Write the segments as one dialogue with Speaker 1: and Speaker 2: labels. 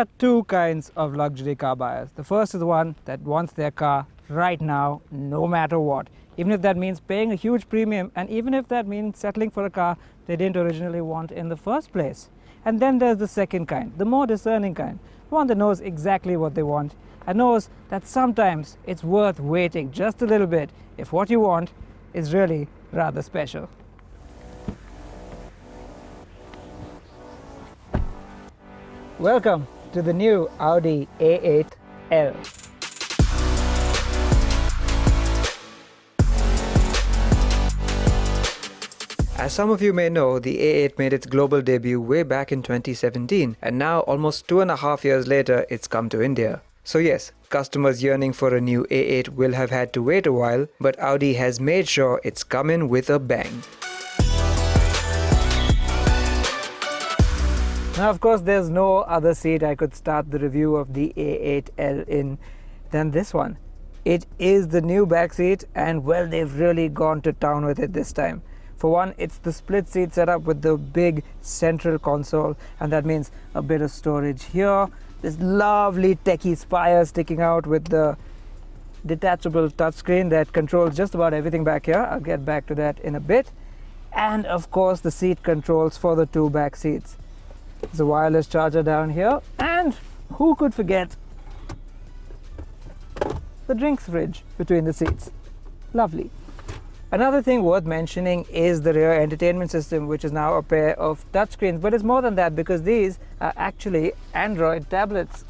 Speaker 1: are two kinds of luxury car buyers. The first is the one that wants their car right now, no matter what. Even if that means paying a huge premium, and even if that means settling for a car they didn't originally want in the first place. And then there's the second kind, the more discerning kind, the one that knows exactly what they want and knows that sometimes it's worth waiting just a little bit if what you want is really rather special. Welcome to the new Audi A8 L. As some of you may know, the A8 made its global debut way back in 2017, and now almost 2.5 years later it's come to India. So yes, customers yearning for a new A8 will have had to wait a while, but Audi has made sure it's come in with a bang. Now of course there's no other seat I could start the review of the A8 L in than this one. It is the new back seat, and well, they've really gone to town with it this time. For one, it's the split seat setup with the big central console, and that means a bit of storage here. This lovely techie spire sticking out with the detachable touchscreen that controls just about everything back here. I'll get back to that in a bit. And of course the seat controls for the two back seats. There's a wireless charger down here, and who could forget the drinks fridge between the seats. Lovely. Another thing worth mentioning is the rear entertainment system, which is now a pair of touchscreens, but it's more than that because these are actually Android tablets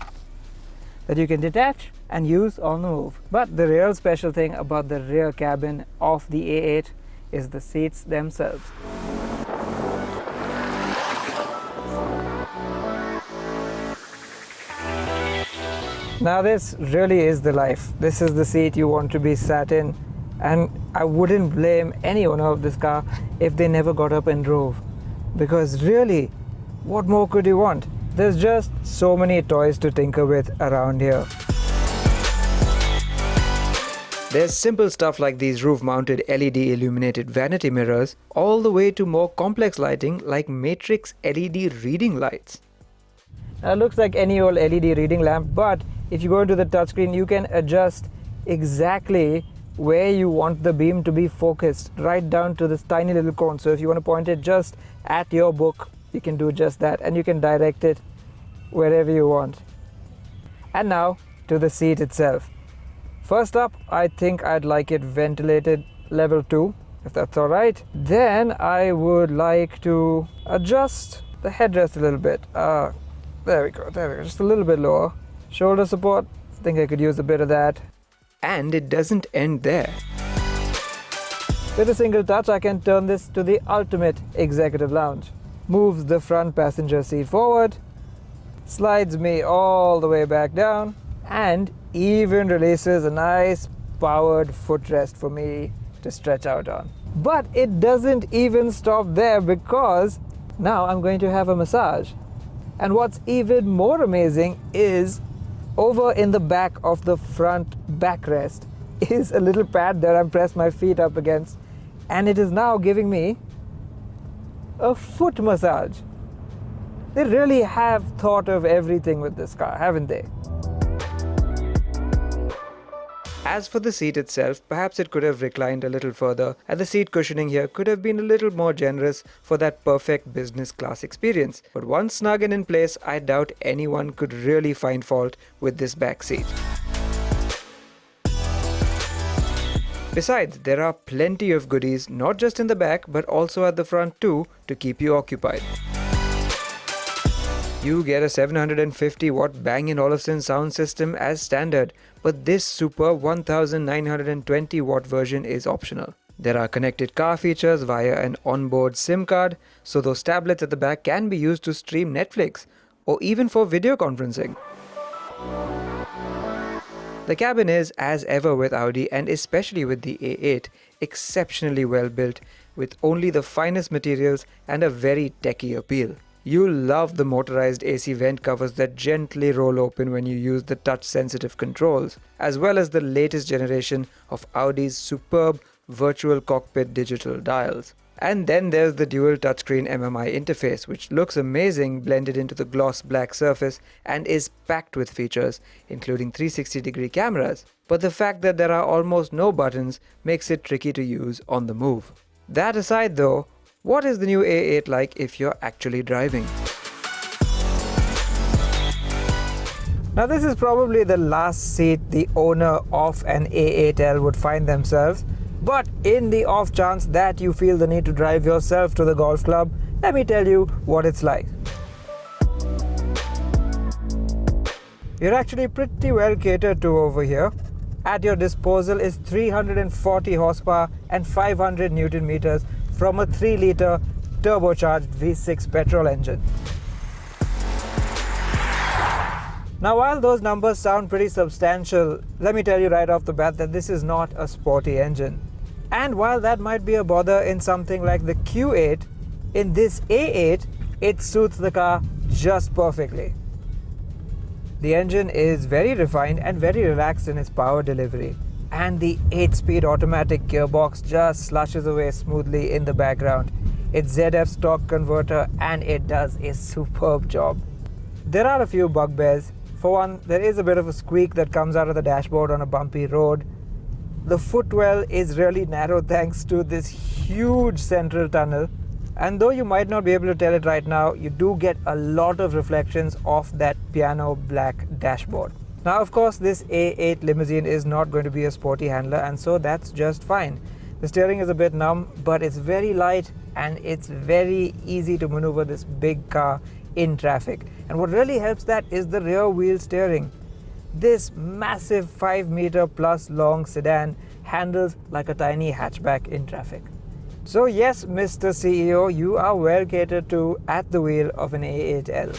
Speaker 1: that you can detach and use on the move. But the real special thing about the rear cabin of the A8 is the seats themselves. Now this really is the life. This is the seat you want to be sat in. And I wouldn't blame any owner of this car if they never got up and drove. Because really, what more could you want? There's just so many toys to tinker with around here. There's simple stuff like these roof-mounted LED illuminated vanity mirrors, all the way to more complex lighting like matrix LED reading lights. Now, it looks like any old LED reading lamp, but if you go into the touchscreen, you can adjust exactly where you want the beam to be focused, right down to this tiny little cone. So if you want to point it just at your book, you can do just that, and you can direct it wherever you want. And now to the seat itself. First up, I think I'd like it ventilated level 2, if that's all right. Then I would like to adjust the headrest a little bit. There we go, just a little bit lower. Shoulder support, I think I could use a bit of that. And it doesn't end there. With a single touch, I can turn this to the ultimate executive lounge. Moves the front passenger seat forward, slides me all the way back down, and even releases a nice powered footrest for me to stretch out on. But it doesn't even stop there, because now I'm going to have a massage. And what's even more amazing is over in the back of the front backrest is a little pad that I'm pressed my feet up against, and it is now giving me a foot massage. They really have thought of everything with this car, haven't they? As for the seat itself, perhaps it could have reclined a little further, and the seat cushioning here could have been a little more generous for that perfect business class experience. But once snug and in place, I doubt anyone could really find fault with this back seat. Besides, there are plenty of goodies, not just in the back, but also at the front too, to keep you occupied. You get a 750 watt Bang & Olufsen sound system as standard, but this super 1920 watt version is optional. There are connected car features via an onboard SIM card, so those tablets at the back can be used to stream Netflix or even for video conferencing. The cabin is, as ever with Audi and especially with the A8, exceptionally well built with only the finest materials and a very techie appeal. You'll love the motorized AC vent covers that gently roll open when you use the touch-sensitive controls, as well as the latest generation of Audi's superb virtual cockpit digital dials. And then there's the dual touchscreen MMI interface, which looks amazing blended into the gloss black surface and is packed with features, including 360-degree cameras. But the fact that there are almost no buttons makes it tricky to use on the move. That aside though, what is the new A8 like if you're actually driving? Now this is probably the last seat the owner of an A8L would find themselves. But in the off chance that you feel the need to drive yourself to the golf club, let me tell you what it's like. You're actually pretty well catered to over here. At your disposal is 340 horsepower and 500 Newton meters from a 3-litre turbocharged V6 petrol engine. Now while those numbers sound pretty substantial, let me tell you right off the bat that this is not a sporty engine. And while that might be a bother in something like the Q8, in this A8, it suits the car just perfectly. The engine is very refined and very relaxed in its power delivery. And the 8-speed automatic gearbox just slushes away smoothly in the background. It's ZF's torque converter and it does a superb job. There are a few bugbears. For one, there is a bit of a squeak that comes out of the dashboard on a bumpy road. The footwell is really narrow thanks to this huge central tunnel, and though you might not be able to tell it right now, you do get a lot of reflections off that piano black dashboard. Now of course this A8 limousine is not going to be a sporty handler, and so that's just fine. The steering is a bit numb, but it's very light and it's very easy to maneuver this big car in traffic. And what really helps that is the rear wheel steering. This massive 5-meter plus long sedan handles like a tiny hatchback in traffic. So yes, Mr. CEO, you are well catered to at the wheel of an A8L.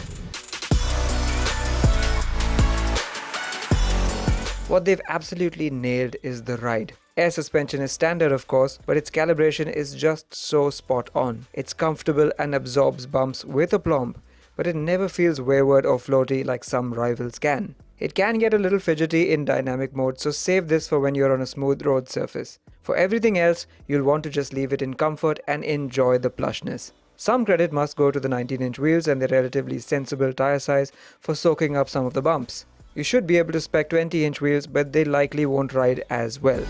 Speaker 1: What they've absolutely nailed is the ride. Air suspension is standard of course, but its calibration is just so spot on. It's comfortable and absorbs bumps with aplomb, but it never feels wayward or floaty like some rivals can. It can get a little fidgety in dynamic mode, so save this for when you're on a smooth road surface. For everything else, you'll want to just leave it in comfort and enjoy the plushness. Some credit must go to the 19-inch wheels and their relatively sensible tire size for soaking up some of the bumps. You should be able to spec 20-inch wheels, but they likely won't ride as well.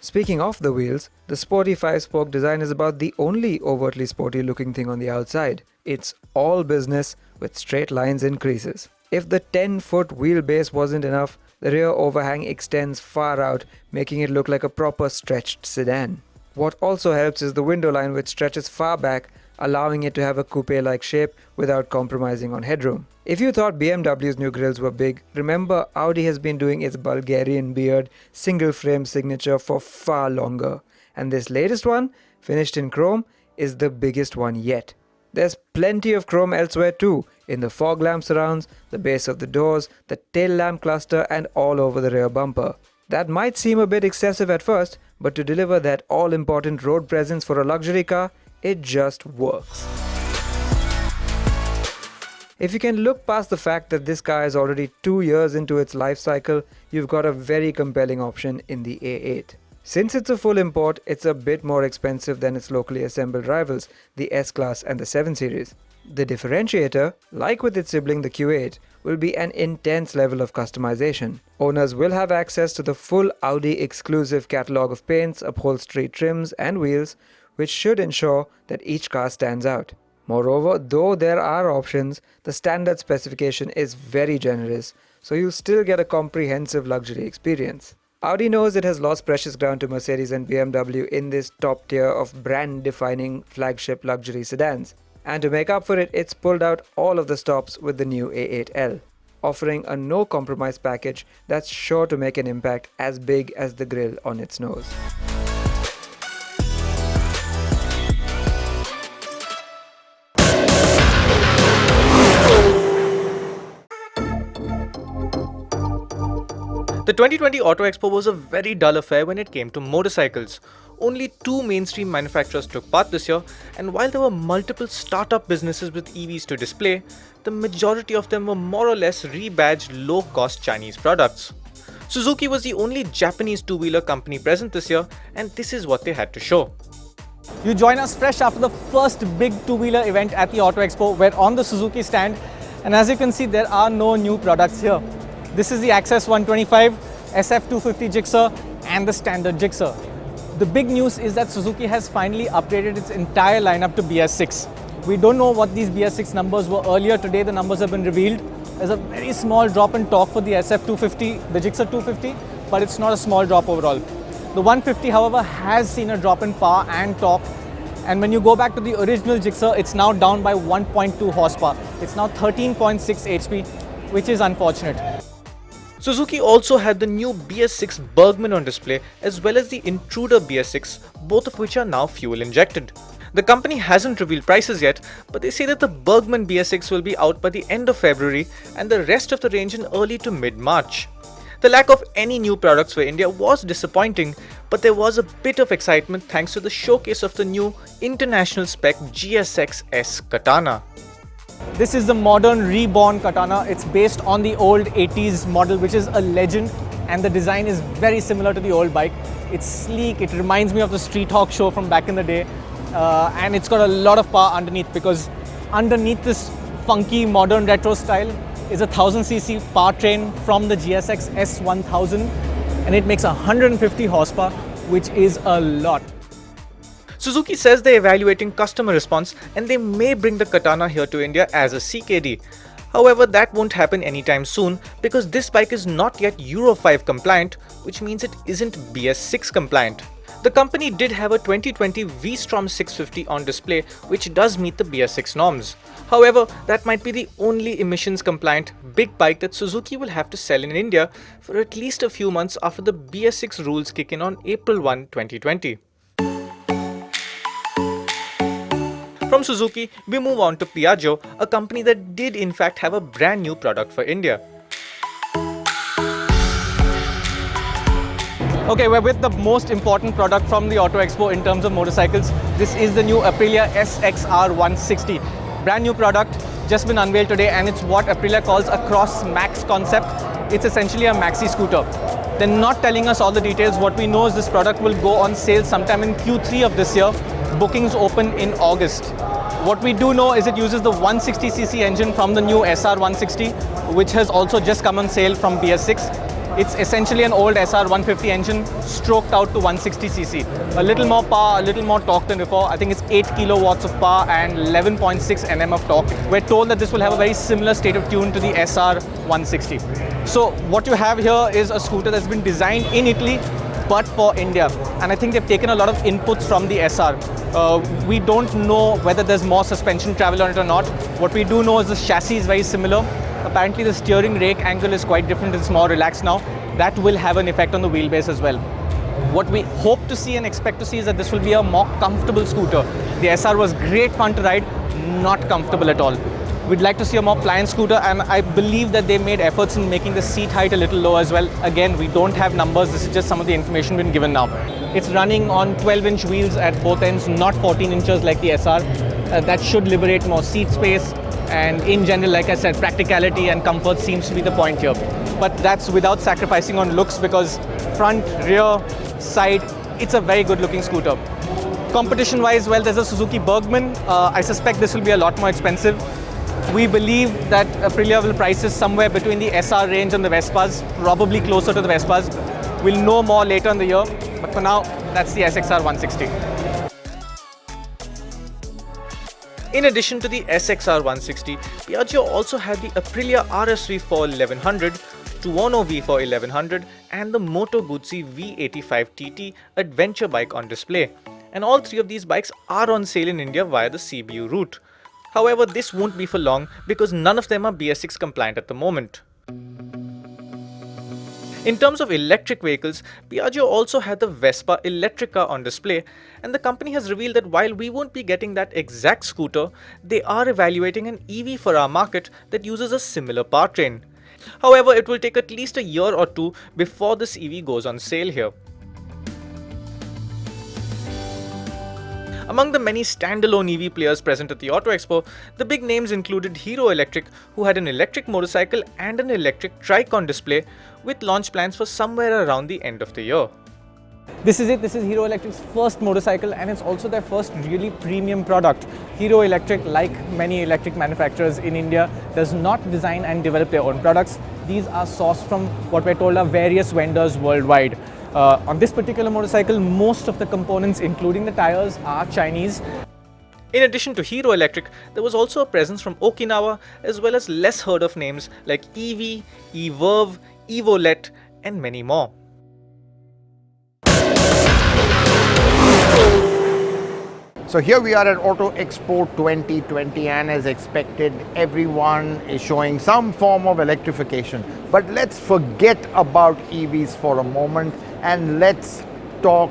Speaker 1: Speaking of the wheels, the sporty 5-spoke design is about the only overtly sporty looking thing on the outside. It's all business with straight lines and creases. If the 10-foot wheelbase wasn't enough, the rear overhang extends far out, making it look like a proper stretched sedan. What also helps is the window line, which stretches far back, allowing it to have a coupe-like shape without compromising on headroom. If you thought BMW's new grills were big, remember Audi has been doing its Bulgarian beard single frame signature for far longer, and this latest one, finished in chrome, is the biggest one yet. There's plenty of chrome elsewhere too, in the fog lamp surrounds, the base of the doors, the tail lamp cluster, and all over the rear bumper. That might seem a bit excessive at first, but to deliver that all-important road presence for a luxury car, it just works. If you can look past the fact that this car is already 2 years into its life cycle, you've got a very compelling option in the A8. Since it's a full import, it's a bit more expensive than its locally assembled rivals, the S-Class and the 7 Series. The differentiator, like with its sibling the Q8, will be an intense level of customization. Owners will have access to the full Audi exclusive catalogue of paints, upholstery, trims and wheels, which should ensure that each car stands out. Moreover, though there are options, the standard specification is very generous, so you'll still get a comprehensive luxury experience. Audi knows it has lost precious ground to Mercedes and BMW in this top tier of brand-defining flagship luxury sedans. And to make up for it, it's pulled out all of the stops with the new A8L, offering a no-compromise package that's sure to make an impact as big as the grille on its nose.
Speaker 2: The 2020 Auto Expo was a very dull affair when it came to motorcycles. Only 2 mainstream manufacturers took part this year, and while there were multiple startup businesses with EVs to display, the majority of them were more or less rebadged low-cost Chinese products. Suzuki was the only Japanese two-wheeler company present this year, and this is what they had to show.
Speaker 3: You join us fresh after the first big two-wheeler event at the Auto Expo. We're on the Suzuki stand, and as you can see, there are no new products here. This is the Access 125, SF250 Gixxer, and the standard Gixxer. The big news is that Suzuki has finally upgraded its entire lineup to BS6. We don't know what these BS6 numbers were earlier. Today the numbers have been revealed. There's a very small drop in torque for the SF250, the Gixxer 250, but it's not a small drop overall. The 150, however, has seen a drop in power and torque. And when you go back to the original Gixxer, it's now down by 1.2 horsepower. It's now 13.6 HP, which is unfortunate.
Speaker 2: Suzuki also had the new BS6 Bergman on display as well as the Intruder BS6, both of which are now fuel injected. The company hasn't revealed prices yet, but they say that the Bergman BS6 will be out by the end of February and the rest of the range in early to mid-March. The lack of any new products for India was disappointing, but there was a bit of excitement thanks to the showcase of the new international spec GSX-S Katana.
Speaker 3: This is the modern reborn Katana. It's based on the old 80s model, which is a legend, and the design is very similar to the old bike. It's sleek, it reminds me of the Street Hawk show from back in the day, and it's got a lot of power underneath, because underneath this funky modern retro style is a 1000cc powertrain from the GSX-S 1000, and it makes 150 horsepower, which is a lot.
Speaker 2: Suzuki says they're evaluating customer response and they may bring the Katana here to India as a CKD. However, that won't happen anytime soon because this bike is not yet Euro 5 compliant, which means it isn't BS6 compliant. The company did have a 2020 V-Strom 650 on display, which does meet the BS6 norms. However, that might be the only emissions compliant big bike that Suzuki will have to sell in India for at least a few months after the BS6 rules kick in on April 1, 2020. From Suzuki, we move on to Piaggio, a company that did in fact have a brand new product for India.
Speaker 3: Okay, we're with the most important product from the Auto Expo in terms of motorcycles. This is the new Aprilia SXR 160. Brand new product, just been unveiled today, and it's what Aprilia calls a Cross Max concept. It's essentially a maxi scooter. They're not telling us all the details. What we know is this product will go on sale sometime in Q3 of this year. Bookings open in August. What we do know is it uses the 160cc engine from the new SR 160, which has also just come on sale from BS6. It's essentially an old SR 150 engine stroked out to 160cc. A little more power, a little more torque than before. I think it's 8 kilowatts of power and 11.6 Nm of torque. We're told that this will have a very similar state of tune to the SR 160. So what you have here is a scooter that's been designed in Italy but for India, and I think they've taken a lot of inputs from the SR. We don't know whether there's more suspension travel on it or not. What we do know is the chassis is very similar. Apparently the steering rake angle is quite different, it's more relaxed now. That will have an effect on the wheelbase as well. What we hope to see and expect to see is that this will be a more comfortable scooter. The SR was great fun to ride, not comfortable at all. We'd like to see a more pliant scooter, and I believe that they made efforts in making the seat height a little low as well. Again, we don't have numbers, this is just some of the information been given now. It's running on 12-inch wheels at both ends, not 14 inches like the SR. That should liberate more seat space, and in general, like I said, practicality and comfort seems to be the point here. But that's without sacrificing on looks, because front, rear, side, it's a very good looking scooter. Competition-wise, well, there's a Suzuki Bergman. I suspect this will be a lot more expensive. We believe that Aprilia will price this somewhere between the SR range and the Vespas, probably closer to the Vespas. We'll know more later in the year, but for now, that's the SXR 160.
Speaker 2: In addition to the SXR 160, Piaggio also had the Aprilia RSV4 1100, Tuono V4 1100 and the Moto Guzzi V85 TT adventure bike on display. And all three of these bikes are on sale in India via the CBU route. However, this won't be for long because none of them are BS6 compliant at the moment. In terms of electric vehicles, Piaggio also had the Vespa Elettrica on display, and the company has revealed that while we won't be getting that exact scooter, they are evaluating an EV for our market that uses a similar powertrain. However, it will take at least a year or two before this EV goes on sale here. Among the many standalone EV players present at the Auto Expo, the big names included Hero Electric, who had an electric motorcycle and an electric trike on display, with launch plans for somewhere around the end of the year.
Speaker 3: This is it. This is Hero Electric's first motorcycle, and it's also their first really premium product. Hero Electric, like many electric manufacturers in India, does not design and develop their own products. These are sourced from what we're told are various vendors worldwide. On this particular motorcycle, most of the components, including the tires, are Chinese.
Speaker 2: In addition to Hero Electric, there was also a presence from Okinawa, as well as less heard of names like EV, eVerve, Evolet, and many more.
Speaker 4: So here we are at Auto Expo 2020, and as expected, everyone is showing some form of electrification. But let's forget about EVs for a moment and let's talk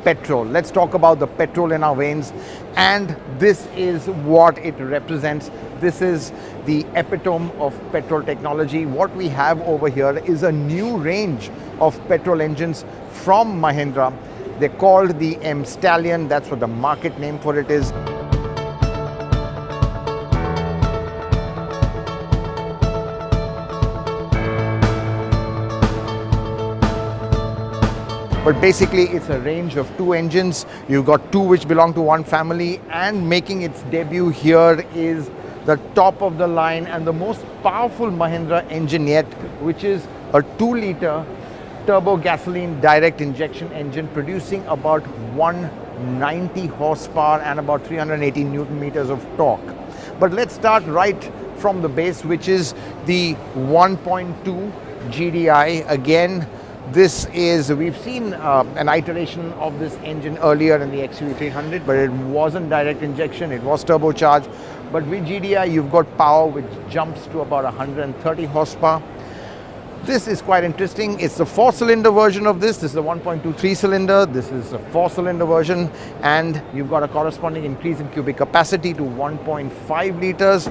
Speaker 4: petrol. Let's talk about the petrol in our veins, and this is what it represents. This is the epitome of petrol technology. What we have over here is a new range of petrol engines from Mahindra. They're called the M Stallion. That's what the market name for it is. But basically it's a range of two engines. You've got two which belong to one family, and making its debut here is the top of the line and the most powerful Mahindra engine yet, which is a 2-liter turbo gasoline direct injection engine producing about 190 horsepower and about 380 newton meters of torque. But let's start right from the base, which is the 1.2 GDI. Again, this is, we've seen an iteration of this engine earlier in the XUV300, but it wasn't direct injection, it was turbocharged. But with GDI, you've got power which jumps to about 130 horsepower. This is quite interesting. It's the 4-cylinder version of this. This is the 1.23 cylinder. This is a 4-cylinder version, and you've got a corresponding increase in cubic capacity to 1.5 liters.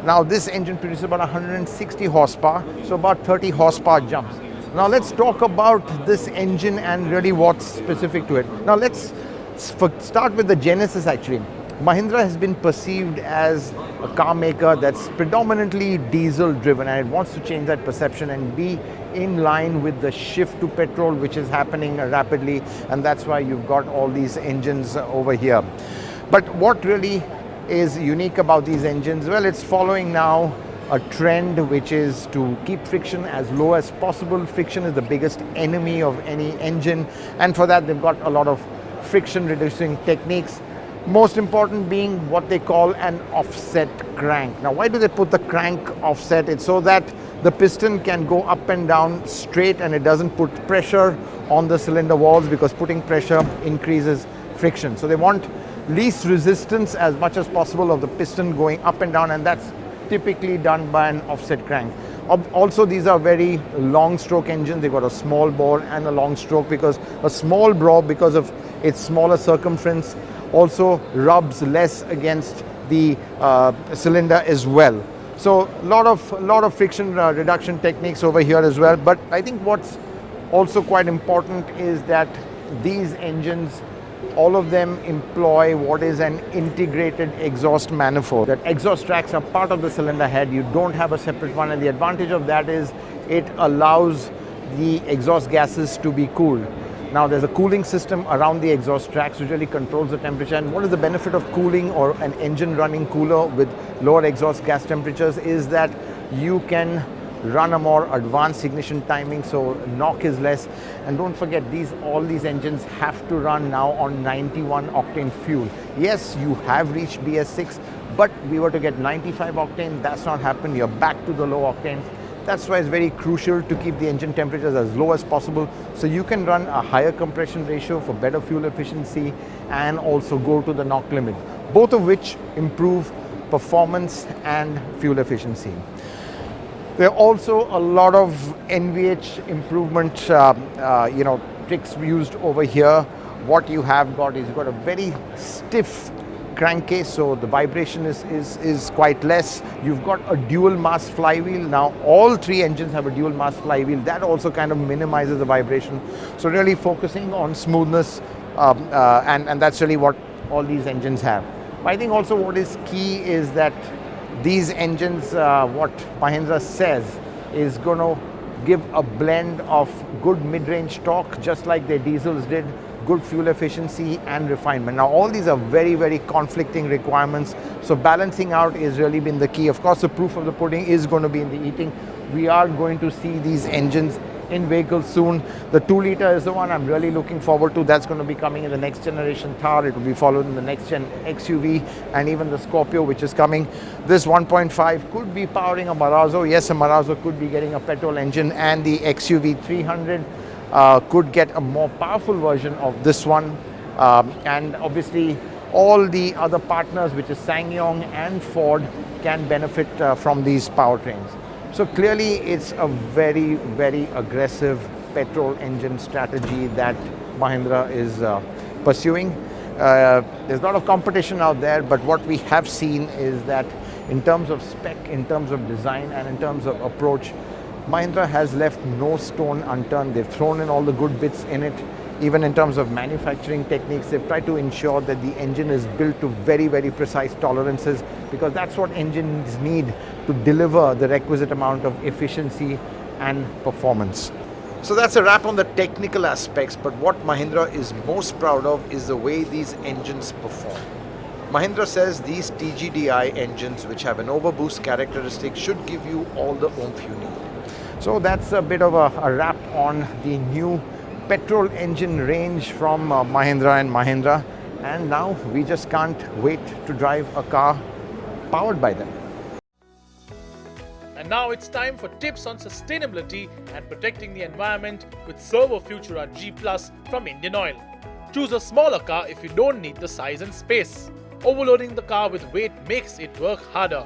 Speaker 4: Now this engine produces about 160 horsepower, so about 30 horsepower jumps. Now let's talk about this engine and really what's specific to it. Now let's start with the genesis actually. Mahindra has been perceived as a car maker that's predominantly diesel driven, and it wants to change that perception and be in line with the shift to petrol which is happening rapidly, and that's why you've got all these engines over here. But what really is unique about these engines? Well, it's following now a trend which is to keep friction as low as possible. Friction is the biggest enemy of any engine, and for that they've got a lot of friction reducing techniques. Most important being what they call an offset crank. Now why do they put the crank offset? It's so that the piston can go up and down straight and it doesn't put pressure on the cylinder walls, because putting pressure increases friction. So they want least resistance as much as possible of the piston going up and down, and that's typically done by an offset crank. Also, these are very long stroke engines. They've got a small bore and a long stroke, because a small bore, because of its smaller circumference, also rubs less against the cylinder as well. So a lot of friction reduction techniques over here as well. But I think what's also quite important is that these engines, all of them employ what is an integrated exhaust manifold. That exhaust tracks are part of the cylinder head. You don't have a separate one, and the advantage of that is it allows the exhaust gases to be cooled. Now there's a cooling system around the exhaust tracks which really controls the temperature. And what is the benefit of cooling or an engine running cooler with lower exhaust gas temperatures is that you can run a more advanced ignition timing, so knock is less. And don't forget, all these engines have to run now on 91 octane fuel. Yes, you have reached BS6, but we were to get 95 octane, that's not happened. You're back to the low octane. That's why it's very crucial to keep the engine temperatures as low as possible, so you can run a higher compression ratio for better fuel efficiency and also go to the knock limit, both of which improve performance and fuel efficiency. There are also a lot of NVH improvement tricks used over here. What you have got is you've got a very stiff crankcase, so the vibration is quite less. You've got a dual mass flywheel. Now all three engines have a dual mass flywheel. That also kind of minimizes the vibration. So really focusing on smoothness, and that's really what all these engines have. But I think also what is key is that these engines, what Mahindra says, is going to give a blend of good mid-range torque, just like their diesels did, good fuel efficiency and refinement. Now all these are very, very conflicting requirements, so balancing out is really been the key. Of course, the proof of the pudding is going to be in the eating. We are going to see these engines in vehicles soon. The 2-litre is the one I'm really looking forward to. That's going to be coming in the next generation Thar. It will be followed in the next gen XUV and even the Scorpio, which is coming. This 1.5 could be powering a Marazzo. Yes, a Marazzo could be getting a petrol engine, and the XUV 300 could get a more powerful version of this one. And obviously all the other partners, which is SsangYong and Ford, can benefit from these powertrains. So clearly it's a very, very aggressive petrol engine strategy that Mahindra is pursuing. There's a lot of competition out there, but what we have seen is that in terms of spec, in terms of design and in terms of approach, Mahindra has left no stone unturned. They've thrown in all the good bits in it. Even in terms of manufacturing techniques, they've tried to ensure that the engine is built to very, very precise tolerances, because that's what engines need to deliver the requisite amount of efficiency and performance. So that's a wrap on the technical aspects, but what Mahindra is most proud of is the way these engines perform. Mahindra says these TGDI engines, which have an overboost characteristic, should give you all the oomph you need. So that's a bit of a wrap on the new petrol engine range from Mahindra and Mahindra, and now we just can't wait to drive a car powered by them.
Speaker 5: And now it's time for tips on sustainability and protecting the environment with Servo Futura G Plus from Indian Oil. Choose a smaller car if you don't need the size and space. Overloading the car with weight makes it work harder.